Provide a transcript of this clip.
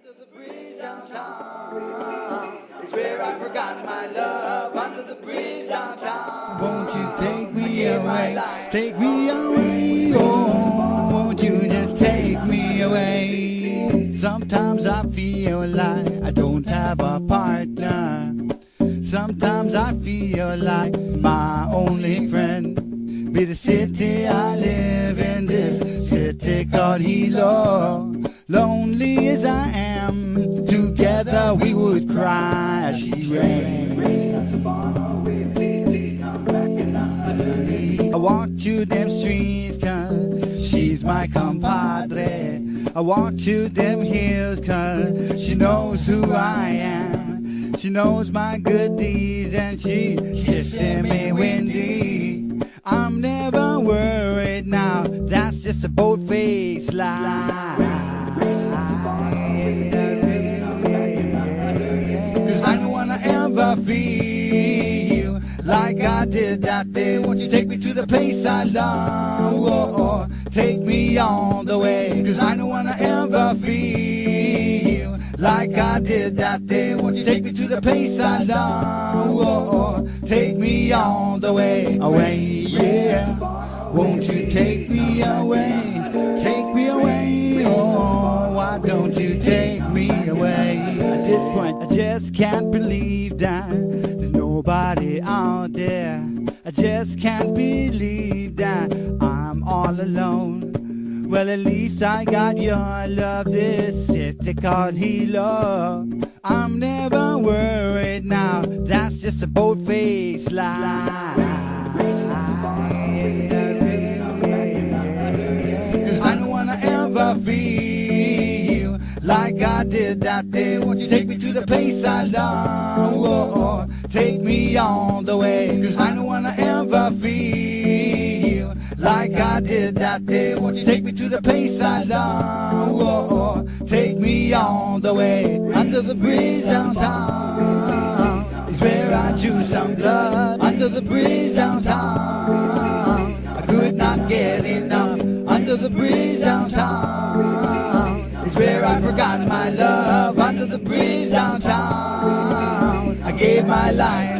Under the bridge downtown is where I forgot my love. Under the bridge downtown. Won't you take me away? Take me away. Oh, won't you just take me away? Sometimes I feel like I don't have a partner. Sometimes I feel like my only friend be the city I live in, this city called Hilo. Lonely as I am, together we would cry as she rained. I walk through them streets cause she's my compadre. I walk through them hills cause she knows who I am. She knows my good deeds and she kissing me windy. I'm never worried now, that's just a boat-faced lie. Cause I don't wanna ever feel like I did that day. Won't you take me to the place I love? Oh, take me all the way. Cause I don't wanna ever feel like I did that day. Won't you take me to the place I love? Oh, take me all the way. Away, yeah. Won't you take me away? Take me away. Oh, why don't you take me away? At this point, I just can't believe that there's nobody out there. I just can't believe that I'm all alone. Well, at least I got your love, this city called Hilo. I'm never worried now, that's just a boat-faced lie. Cause I don't wanna ever feel like I did that day. Won't you take me to the place I love? Oh, take me all the way. Cause I don't wanna ever feel like I did that day. Won't you take me to the place I love? Oh, take me all the way. Under the bridge downtown is where I drew some blood. Under the bridge downtown I could not get enough. Under the bridge downtown is where I forgot my love. Under the bridge downtown I gave my life